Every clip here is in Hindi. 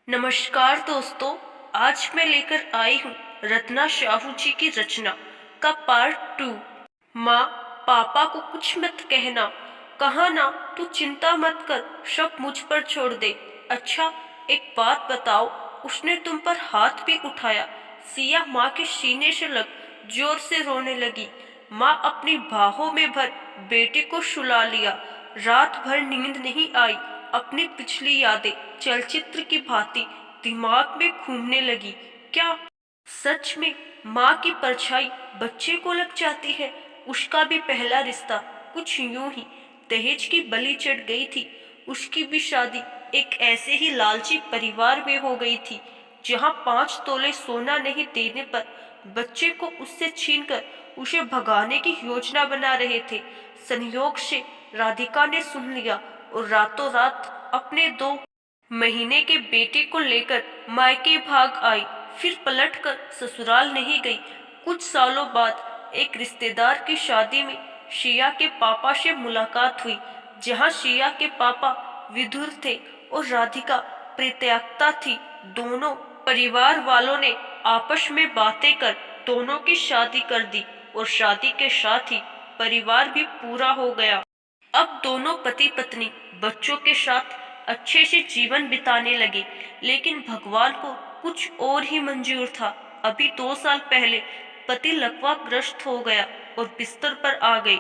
नमस्कार दोस्तों। आज मैं लेकर आई हूँ रत्ना साहू जी की रचना का पार्ट 2। माँ, पापा को कुछ मत कहना, कहा ना तू चिंता मत कर, सब मुझ पर छोड़ दे। अच्छा, एक बात बताओ, उसने तुम पर हाथ भी उठाया। सिया माँ के सीने से लग जोर से रोने लगी। माँ अपनी बाहों में भर बेटे को सुला लिया। रात भर नींद नहीं आई। अपनी पिछली यादें चलचित्र की भांति दिमाग में घूमने लगी। क्या सच में माँ की परछाई बच्चे को लग जाती है? उसका भी पहला रिश्ता कुछ यूं ही दहेज की बलि चढ़ गई थी। उसकी भी शादी एक ऐसे ही लालची परिवार में हो गई थी, जहां 5 तोले सोना नहीं देने पर बच्चे को उससे छीनकर उसे भगाने की योजना बना रहे थे। संयोग से राधिका ने सुन लिया और रातों रात अपने 2 महीने के बेटे को लेकर मायके भाग आई। फिर पलटकर ससुराल नहीं गई। कुछ सालों बाद एक रिश्तेदार की शादी में शिया के पापा से मुलाकात हुई, जहां शिया के पापा विधुर थे और राधिका परित्यक्ता थी। दोनों परिवार वालों ने आपस में बातें कर दोनों की शादी कर दी और शादी के साथ ही परिवार भी पूरा हो गया। अब दोनों पति पत्नी बच्चों के साथ अच्छे से जीवन बिताने लगे, लेकिन भगवान को कुछ और ही मंजूर था। अभी 2 साल पहले पति लकवाग्रस्त हो गया और बिस्तर पर आ गई।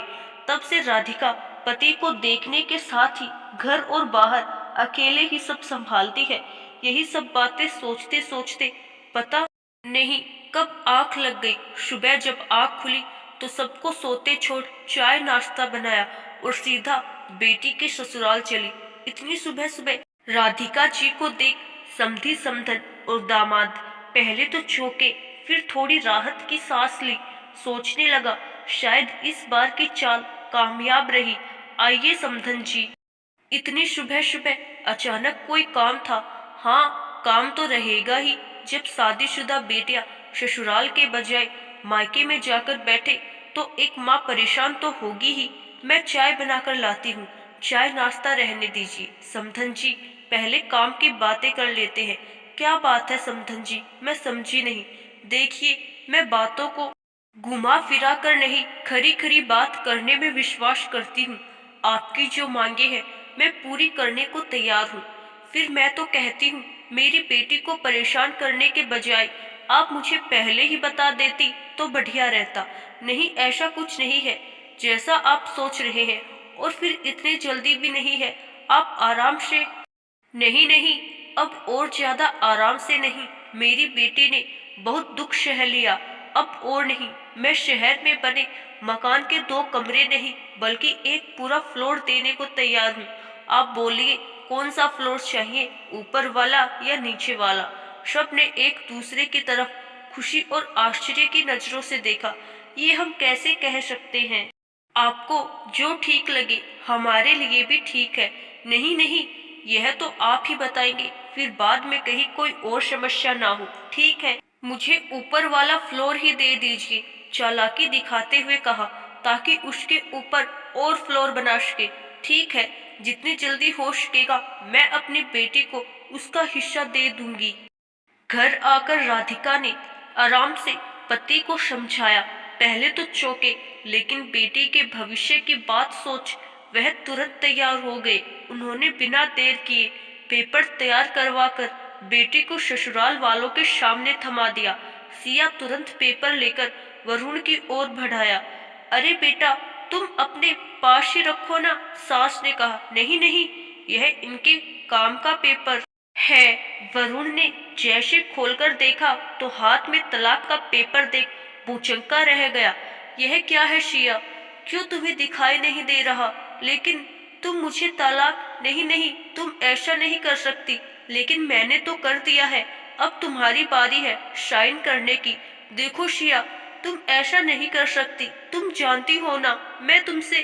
तब से राधिका पति को देखने के साथ ही घर और बाहर अकेले ही सब संभालती है। यही सब बातें सोचते सोचते पता नहीं कब आंख लग गई। सुबह जब आंख खुली तो सबको सोते छोड़ चाय नाश्ता बनाया और सीधा बेटी के ससुराल चली। इतनी सुबह सुबह राधिका जी को देख समधी समधन और दामाद पहले तो चौंके, फिर थोड़ी राहत की सांस ली। सोचने लगा शायद इस बार की चाल कामयाब रही। आइए समधन जी। इतनी सुबह सुबह अचानक कोई काम था? हाँ, काम तो रहेगा ही। जब शादीशुदा बेटियां ससुराल के बजाय मायके में जाकर बैठे तो एक माँ परेशान तो होगी ही। मैं चाय बनाकर लाती हूँ। चाय नाश्ता रहने दीजिए समधन जी, पहले काम की बातें कर लेते हैं। क्या बात है समधन जी, मैं समझी नहीं। देखिए, मैं बातों को घुमा फिरा कर नहीं, खरी खरी बात करने में विश्वास करती हूँ। आपकी जो मांगे हैं मैं पूरी करने को तैयार हूँ। फिर मैं तो कहती हूँ, मेरी बेटी को परेशान करने के बजाय आप मुझे पहले ही बता देती तो बढ़िया रहता। नहीं, ऐसा कुछ नहीं है जैसा आप सोच रहे हैं, और फिर इतनी जल्दी भी नहीं है। आप आराम से। नहीं नहीं, अब और ज्यादा आराम से नहीं। मेरी बेटी ने बहुत दुख सह लिया, अब और नहीं। मैं शहर में बने मकान के 2 कमरे नहीं बल्कि एक पूरा फ्लोर देने को तैयार हूँ। आप बोलिए कौन सा फ्लोर चाहिए, ऊपर वाला या नीचे वाला? सब ने एक दूसरे की तरफ खुशी और आश्चर्य की नजरों से देखा। ये हम कैसे कह सकते हैं? आपको जो ठीक लगे हमारे लिए भी ठीक है। नहीं नहीं, यह तो आप ही बताएंगे, फिर बाद में कहीं कोई और समस्या ना हो। ठीक है, मुझे ऊपर वाला फ्लोर ही दे दीजिए, चालाकी दिखाते हुए कहा, ताकि उसके ऊपर और फ्लोर बना सके। ठीक है, जितनी जल्दी हो सकेगा मैं अपनी बेटी को उसका हिस्सा दे दूंगी। घर आकर राधिका ने आराम से पति को समझाया। पहले तो चौंके, लेकिन बेटी के भविष्य की बात सोच वह तुरंत तैयार हो गए। उन्होंने बिना देर किए पेपर तैयार करवाकर बेटी को ससुराल वालों के सामने थमा दिया। सिया तुरंत पेपर लेकर वरुण की ओर बढ़ाया। अरे बेटा, तुम अपने पास ही रखो ना, सास ने कहा। नहीं नहीं, यह इनके काम का पेपर है। वरुण ने जैसे खोलकर देखा तो हाथ में तलाक का पेपर देख भूचंका रह गया। यह क्या है शिया, क्यों तुम्हें दिखाई नहीं दे रहा? लेकिन तुम मुझे तलाक। नहीं नहीं, तुम ऐसा नहीं कर सकती। लेकिन मैंने तो कर दिया है, अब तुम्हारी बारी है शाइन करने की। देखो शिया, तुम ऐसा नहीं कर सकती। तुम जानती हो ना मैं तुमसे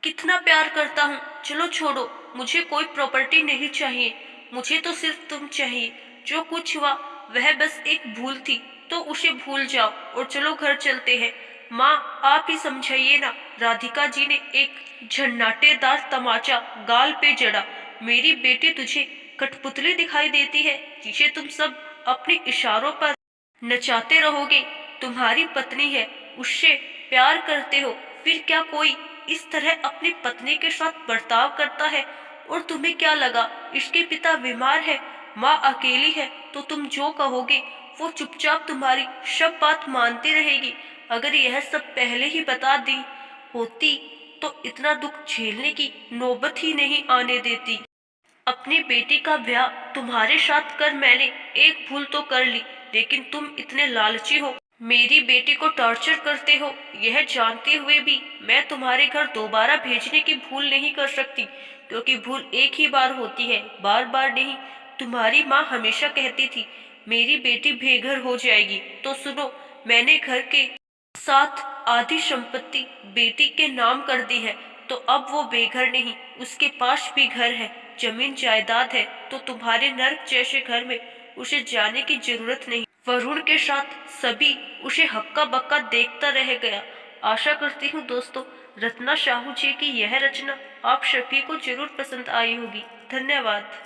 कितना प्यार करता हूँ। चलो छोड़ो, मुझे कोई प्रॉपर्टी नहीं चाहिए। मुझे तो सिर्फ तुम चाहिए। जो कुछ हुआ वह बस एक भूल थी, तो उसे भूल जाओ और चलो घर चलते हैं। माँ, आप ही समझाइए ना। राधिका जी ने एक झन्नाटेदार तमाचा गाल पे जड़ा। मेरी बेटी तुझे कठपुतली दिखाई देती है जिसे तुम सब अपने इशारों पर नचाते रहोगे। तुम्हारी पत्नी है, उससे प्यार करते हो, फिर क्या कोई इस तरह अपनी पत्नी के साथ बर्ताव करता है? और तुम्हें क्या लगा इसके पिता बीमार है, माँ अकेली है, तो तुम जो कहोगे वो चुपचाप तुम्हारी सब बात मानती रहेगी। अगर यह सब पहले ही बता दी होती तो इतना दुख झेलने की नौबत ही नहीं आने देती। अपनी बेटी का ब्याह तुम्हारे साथ कर मैंने एक भूल तो कर ली, लेकिन तुम इतने लालची हो, मेरी बेटी को टॉर्चर करते हो। यह जानते हुए भी मैं तुम्हारे घर दोबारा भेजने की भूल नहीं कर सकती, क्योंकि भूल एक ही बार होती है, बार बार नहीं। तुम्हारी माँ हमेशा कहती थी मेरी बेटी बेघर हो जाएगी, तो सुनो, मैंने घर के साथ आधी संपत्ति बेटी के नाम कर दी है, तो अब वो बेघर नहीं, उसके पास भी घर है, जमीन जायदाद है, तो तुम्हारे नर्क जैसे घर में उसे जाने की जरूरत नहीं। वरुण के साथ सभी उसे हक्का बक्का देखता रह गया। आशा करती हूँ दोस्तों, रत्ना साहू जी की यह रचना आप सभी को जरूर पसंद आई होगी। धन्यवाद।